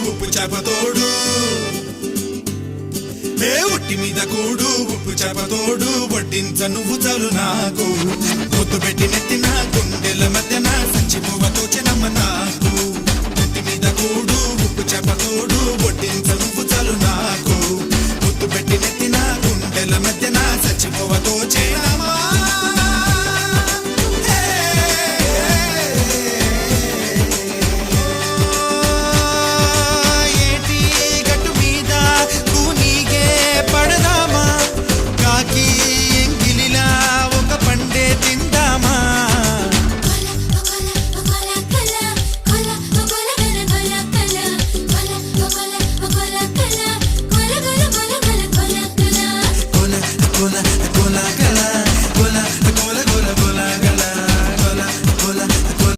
ఉప్పు చేపతోడు ఉట్టి మీద కూడు ఉప్పు చేపతోడు వడ్డించ నువ్వు చాలు నాకు ముద్దు పెట్టి నెత్తిన గుండెల మధ్యన